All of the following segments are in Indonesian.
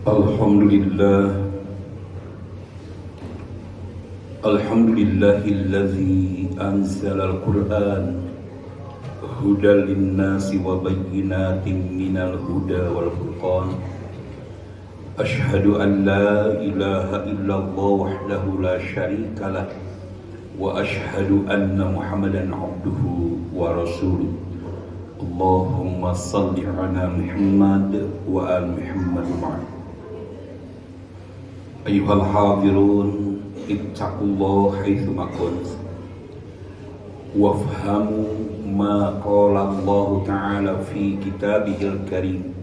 Alhamdulillah, Alhamdulillahillazi anzalal Qur'an hudal linnasi wa bayyinatin minal huda wal furqan. Ashhadu an la ilaha illallah wahdahu la syarikalah wa ashhadu anna Muhammadan abduhu wa rasuluh. Allahumma salli ala Muhammad wa al Muhammad ma'ah. Ayyuhal hadirun, ittaqullah haitsuma kuntum wafhamu ma qala Allah ta'ala fi kitabihil karim.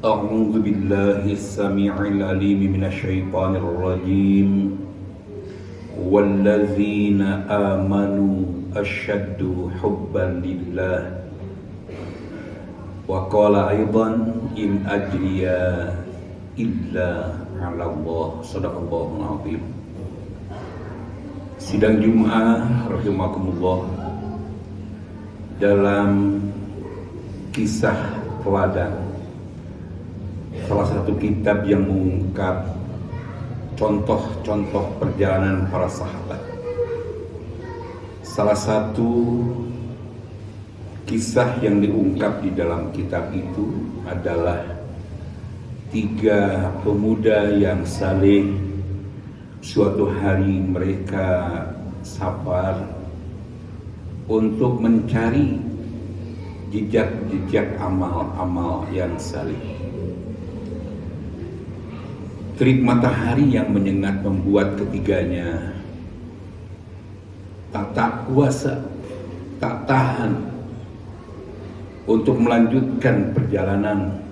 A'udzu billahi as-sami'il 'alim minasy syaithanir rajim. Walladzina amanu asyaddu hubban lillah. Wa qala aidan in ajriya illa 'ala Allah. Shadaqallahul 'azim. Sidang Jum'ah rahimakumullah, dalam kisah teladan, salah satu kitab yang mengungkap contoh-contoh perjalanan para sahabat. Salah satu kisah yang diungkap di dalam kitab itu adalah 3 pemuda yang saleh. Suatu hari mereka safar untuk mencari jejak-jejak amal-amal yang saleh. Terik matahari yang menyengat membuat ketiganya tak kuasa, tak tahan untuk melanjutkan perjalanan.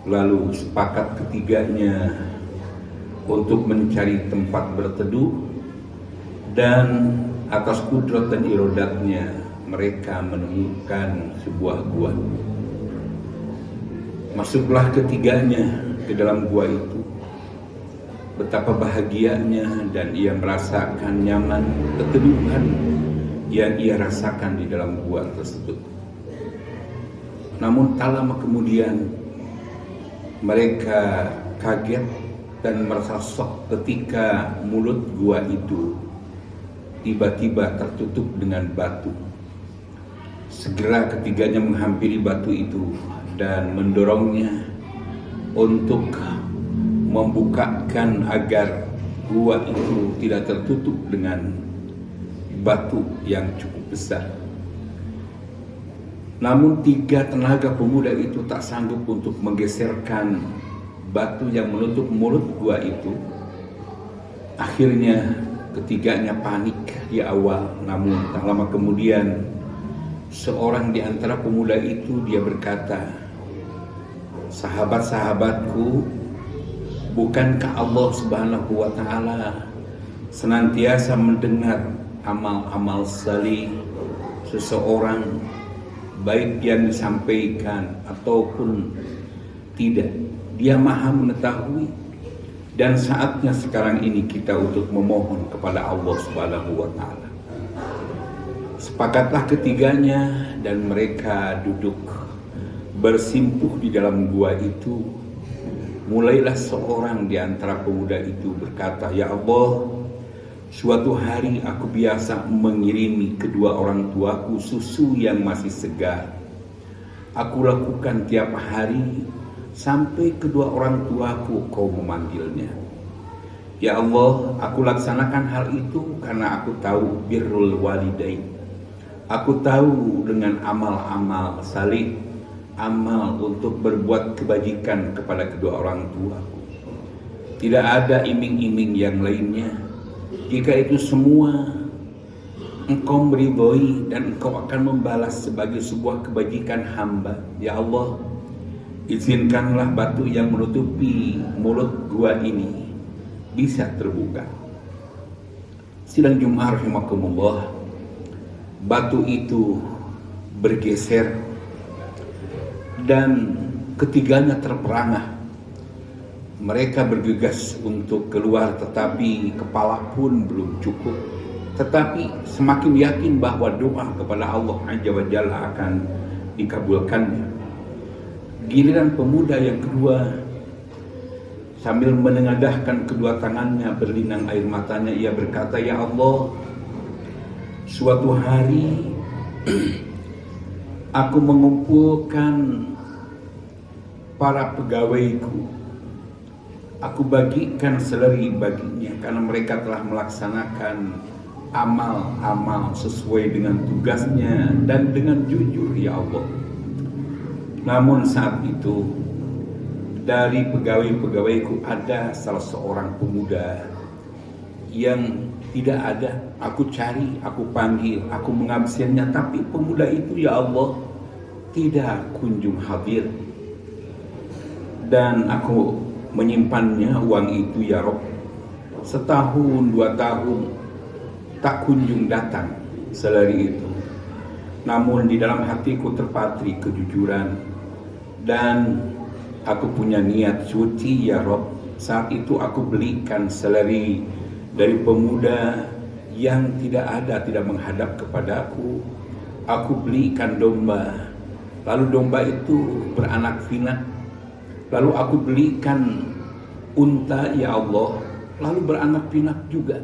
Lalu sepakat ketiganya untuk mencari tempat berteduh, dan atas kudrat dan irodatnya mereka menemukan sebuah gua. Masuklah ketiganya ke dalam gua itu. Betapa bahagianya, dan ia merasakan nyaman keteduhan yang ia rasakan di dalam gua tersebut. Namun tak lama kemudian mereka kaget dan merasa shock ketika mulut gua itu tiba-tiba tertutup dengan batu. Segera ketiganya menghampiri batu itu dan mendorongnya untuk membukakan agar gua itu tidak tertutup dengan batu yang cukup besar. Namun 3 tenaga pemuda itu tak sanggup untuk menggeserkan batu yang menutup mulut gua itu. Akhirnya ketiganya panik di awal, namun tak lama kemudian seorang di antara pemuda itu dia berkata, "Sahabat-sahabatku, bukankah Allah Subhanahu wa ta'ala senantiasa mendengar amal-amal salih seseorang, baik yang disampaikan ataupun tidak? Dia maha mengetahui, dan saatnya sekarang ini kita untuk memohon kepada Allah Subhanahu wa ta'ala." Sepakatlah ketiganya dan mereka duduk bersimpuh di dalam gua itu. Mulailah seorang di antara pemuda itu berkata, "Ya Allah, suatu hari aku biasa mengirimi kedua orang tuaku susu yang masih segar. Aku lakukan tiap hari sampai kedua orang tuaku kau memanggilnya. Ya Allah, aku laksanakan hal itu karena aku tahu birrul walidain. Aku tahu dengan amal-amal salih, amal untuk berbuat kebajikan kepada kedua orang tuaku. Tidak ada iming-iming yang lainnya. Jika itu semua Engkau meridhoi dan Engkau akan membalas sebagai sebuah kebajikan hamba. Ya Allah, izinkanlah batu yang menutupi mulut gua ini bisa terbuka." Sidang Jum'ah rahimakumullah, batu itu bergeser dan ketiganya terperangah. Mereka bergegas untuk keluar, tetapi kepala pun belum cukup. Tetapi semakin yakin bahwa doa kepada Allah Azza wa Jalla akan dikabulkannya. Giliran pemuda yang kedua Sambil menengadahkan kedua tangannya berlinang air matanya, ia berkata, "Ya Allah, suatu hari aku mengumpulkan para pegawaiku. Aku bagikan seleri baginya karena mereka telah melaksanakan amal-amal sesuai dengan tugasnya dan dengan jujur, ya Allah. Namun saat itu dari pegawai-pegawaiku ada salah seorang pemuda yang tidak ada. Aku cari, aku panggil, aku mengabsennya, tapi pemuda itu, ya Allah, tidak kunjung hadir. Dan aku menyimpannya uang itu, ya Rob, setahun 2 tahun tak kunjung datang seleri itu. Namun di dalam hatiku terpatri kejujuran dan aku punya niat suci, ya Rob. Saat itu aku belikan seleri dari pemuda yang tidak menghadap kepadaku. Aku belikan domba, lalu domba itu beranak pinak. Lalu aku belikan unta, ya Allah, lalu beranak pinak juga.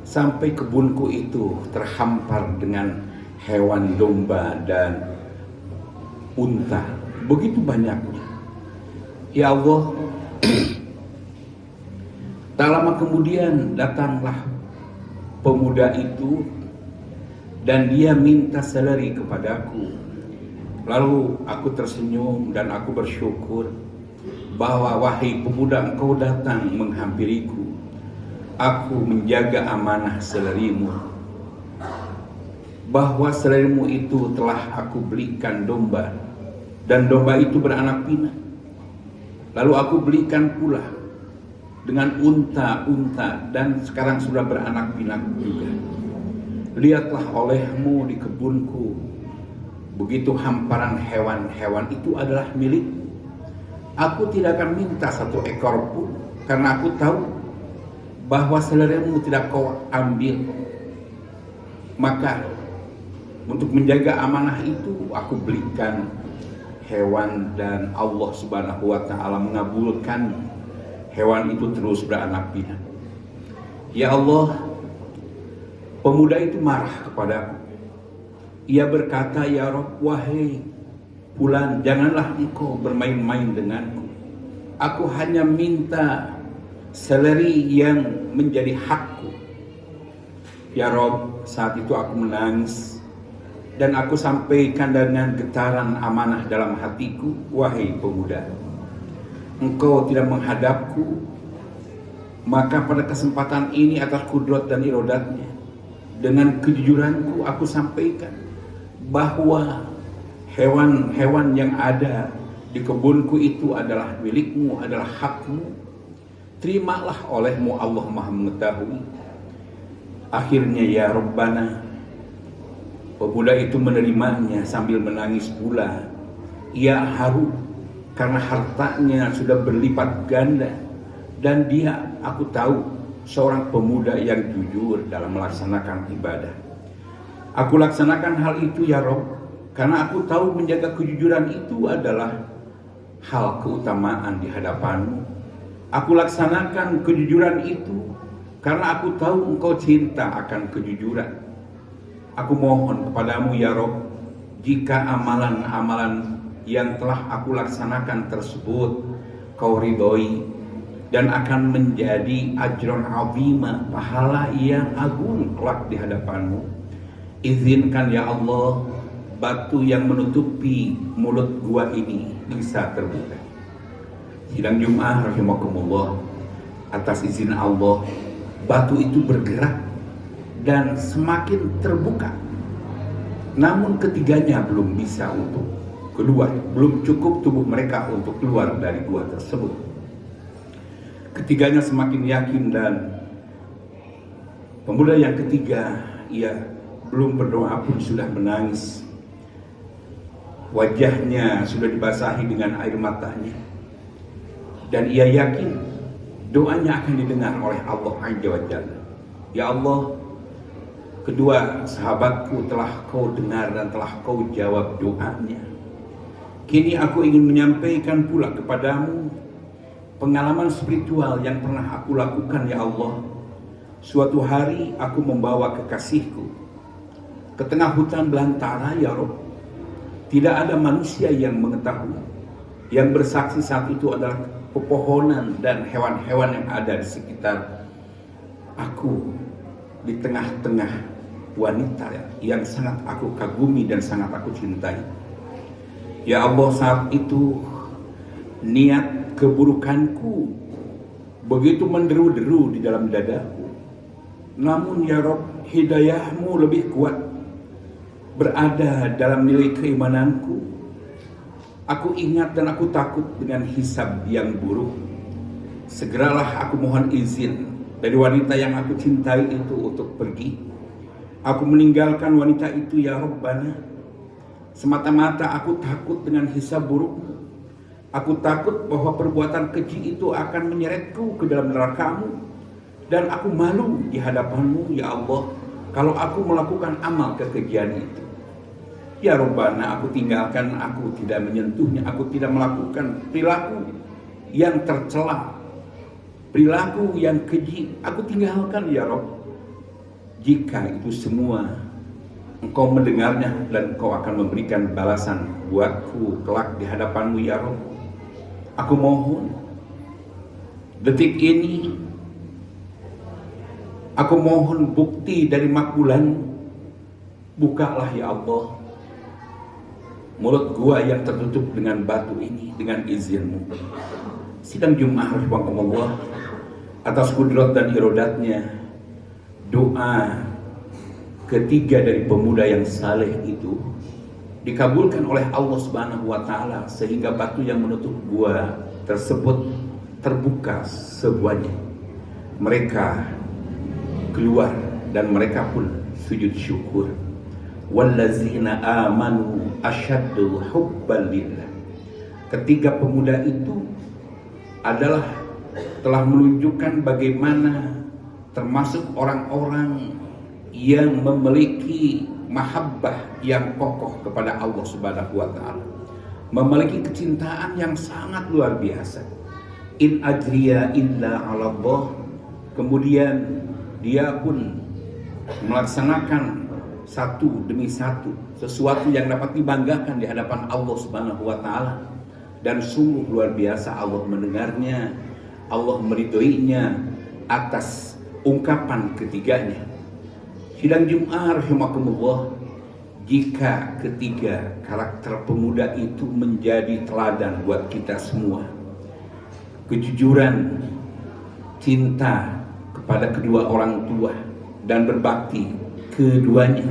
Sampai kebunku itu terhampar dengan hewan domba dan unta, begitu banyaknya. Ya Allah, tak lama kemudian datanglah pemuda itu dan dia minta seleri kepadaku. Lalu aku tersenyum dan aku bersyukur bahwa, wahai pemuda, engkau datang menghampiriku. Aku menjaga amanah selerimu, bahwa selerimu itu telah aku belikan domba dan domba itu beranak pinak. Lalu aku belikan pula dengan unta-unta dan sekarang sudah beranak pinak juga. Lihatlah olehmu di kebunku, begitu hamparan hewan-hewan itu adalah milikmu. Aku tidak akan minta 1 ekor pun, karena aku tahu bahwa selerimu tidak kau ambil. Maka untuk menjaga amanah itu aku belikan hewan dan Allah Subhanahu wa ta'ala mengabulkan hewan itu terus beranak pinak. Ya Allah, pemuda itu marah kepadaku. Ia berkata, "Ya Rabb, wahai Fulan, janganlah engkau bermain-main denganku. Aku hanya minta seleri yang menjadi hakku." Ya Rabb, saat itu aku menangis dan aku sampaikan dengan getaran amanah dalam hatiku, "Wahai pemuda, engkau tidak menghadapku, maka pada kesempatan ini atas kudrat dan irodatnya, dengan kejujuranku aku sampaikan bahwa hewan-hewan yang ada di kebunku itu adalah milikmu, adalah hakmu. Terimalah olehmu, Allah Maha Mengetahui." Akhirnya, ya Rabbana, pemuda itu menerimanya sambil menangis pula. Ia haru karena hartanya sudah berlipat ganda. Dan dia, aku tahu, seorang pemuda yang jujur dalam melaksanakan ibadah. Aku laksanakan hal itu, ya Rabb, karena aku tahu menjaga kejujuran itu adalah hal keutamaan di hadapanmu. Aku laksanakan kejujuran itu karena aku tahu engkau cinta akan kejujuran. Aku mohon kepadamu, ya Rabb, jika amalan-amalan yang telah aku laksanakan tersebut kau ridhoi dan akan menjadi ajron azima, pahala yang agung kelak di hadapanmu, izinkan ya Allah batu yang menutupi mulut gua ini bisa terbuka. Sidang Jum'ah rahimakumullah, atas izin Allah batu itu bergerak dan semakin terbuka. Namun ketiganya belum bisa untuk keluar, belum cukup tubuh mereka untuk keluar dari gua tersebut. Ketiganya semakin yakin dan pemuda yang ketiga, ia belum berdoa pun sudah menangis. Wajahnya sudah dibasahi dengan air matanya. Dan ia yakin doanya akan didengar oleh Allah Azza wa Jalla. Ya Allah, kedua sahabatku telah kau dengar dan telah kau jawab doanya. Kini aku ingin menyampaikan pula kepadamu pengalaman spiritual yang pernah aku lakukan ya Allah. Suatu hari aku membawa kekasihku ke tengah hutan belantara ya Rabb. Tidak ada manusia yang mengetahui. Yang bersaksi saat itu adalah pepohonan dan hewan-hewan yang ada di sekitar aku, di tengah-tengah wanita yang sangat aku kagumi dan sangat aku cintai. Ya Allah, saat itu niat keburukanku begitu menderu-deru di dalam dadaku. Namun ya Rabb, hidayahmu lebih kuat berada dalam nilai keimananku. Aku ingat dan aku takut dengan hisab yang buruk. Segeralah aku mohon izin dari wanita yang aku cintai itu untuk pergi. Aku meninggalkan wanita itu ya Rabbana. Semata-mata aku takut dengan hisab buruk. Aku takut bahwa perbuatan keji itu akan menyeretku ke dalam neraka-Mu. Dan aku malu di hadapan-Mu ya Allah kalau aku melakukan amal kekejian itu. Ya Rabbana, aku tinggalkan, aku tidak menyentuhnya, aku tidak melakukan perilaku yang tercela, perilaku yang keji, aku tinggalkan ya Rabb. Jika itu semua Engkau mendengarnya dan Engkau akan memberikan balasan buatku kelak di hadapan-Mu ya Rabb. Aku mohon detik ini, aku mohon bukti dari makbulan. Bukalah ya Allah mulut gua yang tertutup dengan batu ini dengan izin-Mu. Sidang Jumat rahimahumullah, atas kudrat dan irodatnya, doa ketiga dari pemuda yang saleh itu dikabulkan oleh Allah Subhanahu wa taala sehingga batu yang menutup gua tersebut terbuka semuanya. Mereka keluar dan mereka pun sujud syukur. Wallazina amanu asyaddu hubban lillah. Ketiga pemuda itu adalah telah menunjukkan bagaimana termasuk orang-orang yang memiliki mahabbah yang kokoh kepada Allah Subhanahu wa taala, memiliki kecintaan yang sangat luar biasa. In ajriya illa 'ala Allah. Kemudian dia pun melaksanakan satu demi satu sesuatu yang dapat dibanggakan di hadapan Allah Subhanahu wa taala, dan sungguh luar biasa Allah mendengarnya, Allah meridhoinya atas ungkapan ketiganya. Sidang Jumat rahimakumullah, jika ketiga karakter pemuda itu menjadi teladan buat kita semua, kejujuran, cinta kepada kedua orang tua dan berbakti keduanya,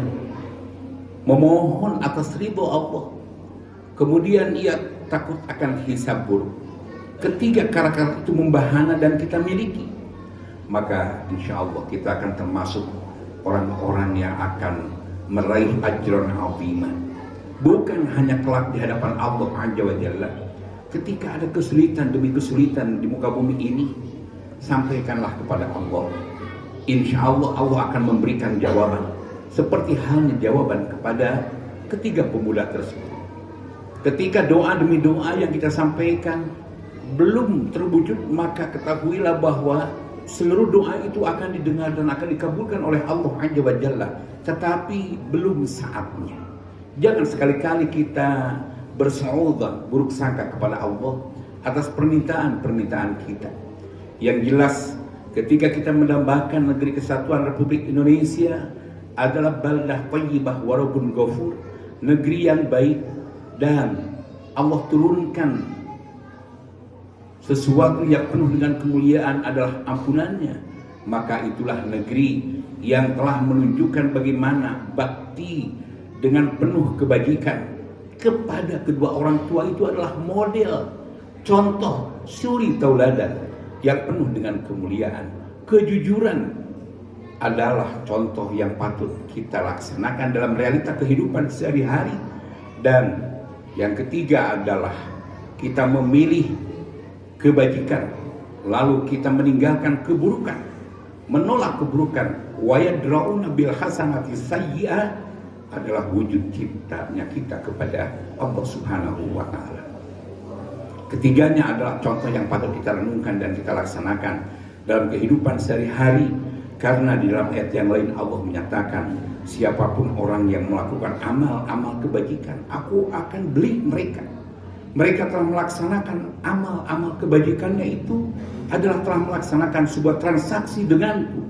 memohon atas ridho Allah, kemudian ia takut akan hisab buruk. Ketiga karakter itu membahana dan kita miliki, maka insya Allah kita akan termasuk orang-orang yang akan meraih ajran azimah. Bukan hanya kelak di hadapan Allah Azza wa Jalla. Ketika ada kesulitan demi kesulitan di muka bumi ini, sampaikanlah kepada Allah. Insya Allah Allah akan memberikan jawaban, seperti halnya jawaban kepada ketiga pemuda tersebut. Ketika doa demi doa yang kita sampaikan belum terwujud, maka ketahuilah bahwa seluruh doa itu akan didengar dan akan dikabulkan oleh Allah Azza wa Jalla, tetapi belum saatnya. Jangan sekali-kali kita bersaudhan, buruk sangka kepada Allah atas permintaan-permintaan kita. Yang jelas, ketika kita mendambakan negeri kesatuan Republik Indonesia adalah baldah thayyibah wa rabbun ghafur, negeri yang baik, dan Allah turunkan sesuatu yang penuh dengan kemuliaan adalah ampunannya. Maka itulah negeri yang telah menunjukkan bagaimana bakti dengan penuh kebajikan kepada kedua orang tua itu adalah model, contoh, suri tauladan yang penuh dengan kemuliaan. Kejujuran adalah contoh yang patut kita laksanakan dalam realita kehidupan sehari-hari. Dan yang ketiga adalah kita memilih kebajikan, lalu kita meninggalkan keburukan, menolak keburukan. Wa yadra'una bil hasanati sayyi'ah adalah wujud cintanya kita kepada Allah Subhanahu wa taala. Ketiganya adalah contoh yang patut kita renungkan dan kita laksanakan dalam kehidupan sehari-hari, karena di dalam ayat yang lain Allah menyatakan, siapapun orang yang melakukan amal-amal kebajikan, aku akan beli mereka. Mereka telah melaksanakan amal-amal kebajikannya itu adalah telah melaksanakan sebuah transaksi denganku,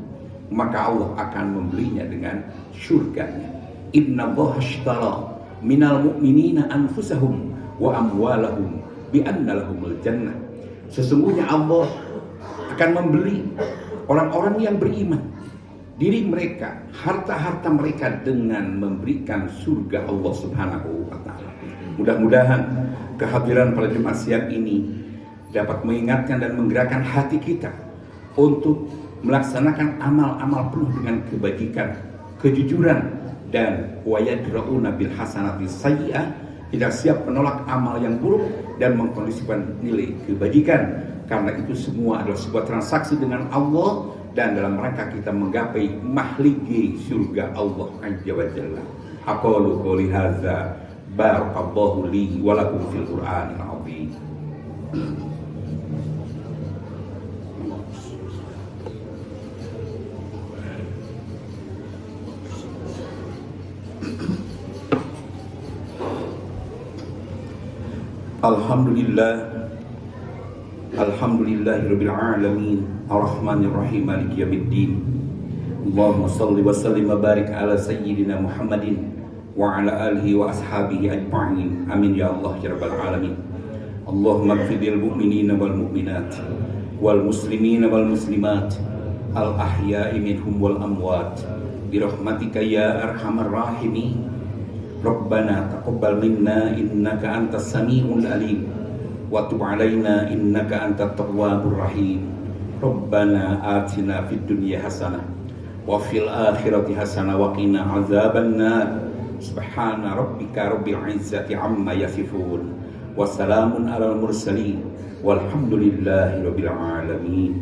maka Allah akan membelinya dengan surganya. Innallaha ashtara minal mu'minina anfusahum wa amwalahum bi anna lahumul jannah. Sesungguhnya Allah akan membeli orang-orang yang beriman, diri mereka, harta-harta mereka, dengan memberikan surga Allah Subhanahu wa taala. Mudah-mudahan kehadiran pada Jumat siang ini dapat mengingatkan dan menggerakkan hati kita untuk melaksanakan amal-amal penuh dengan kebajikan, kejujuran, dan wayadra'una bil hasanati sayyi'ah. Kita siap menolak amal yang buruk dan mengkondisikan nilai kebajikan, karena itu semua adalah sebuah transaksi dengan Allah dan dalam rangka kita menggapai mahlige surga Allah Azza wa Jalla. Aqulu qouli hadza barakallahu li wa lakum fil Qur'anil azim. Alhamdulillahirabbil alamin arrahmanir rahim maliki yaumiddin. Allahumma shalli wa sallim wa barik ala sayyidina Muhammadin wa ala alihi wa ashabihi ajma'in. Amin ya Allah ya rabbal alamin. Allahumma ighfir lil mu'minina wal mu'minat wal muslimina wal muslimat al ahya'i minhum wal amwat bi rahmatika ya arhamar rahimin. Rabbana taqabbal minna innaka antas samiul alim wa tub alaina innaka antat tawwabur rahim. Rabbana atina fid dunya hasanah wa fil akhirati hasanah wa qina azaban nar. Subhana rabbika rabbil izzati amma yasifun wa salamun alal mursalin walhamdulillahi rabbil alamin.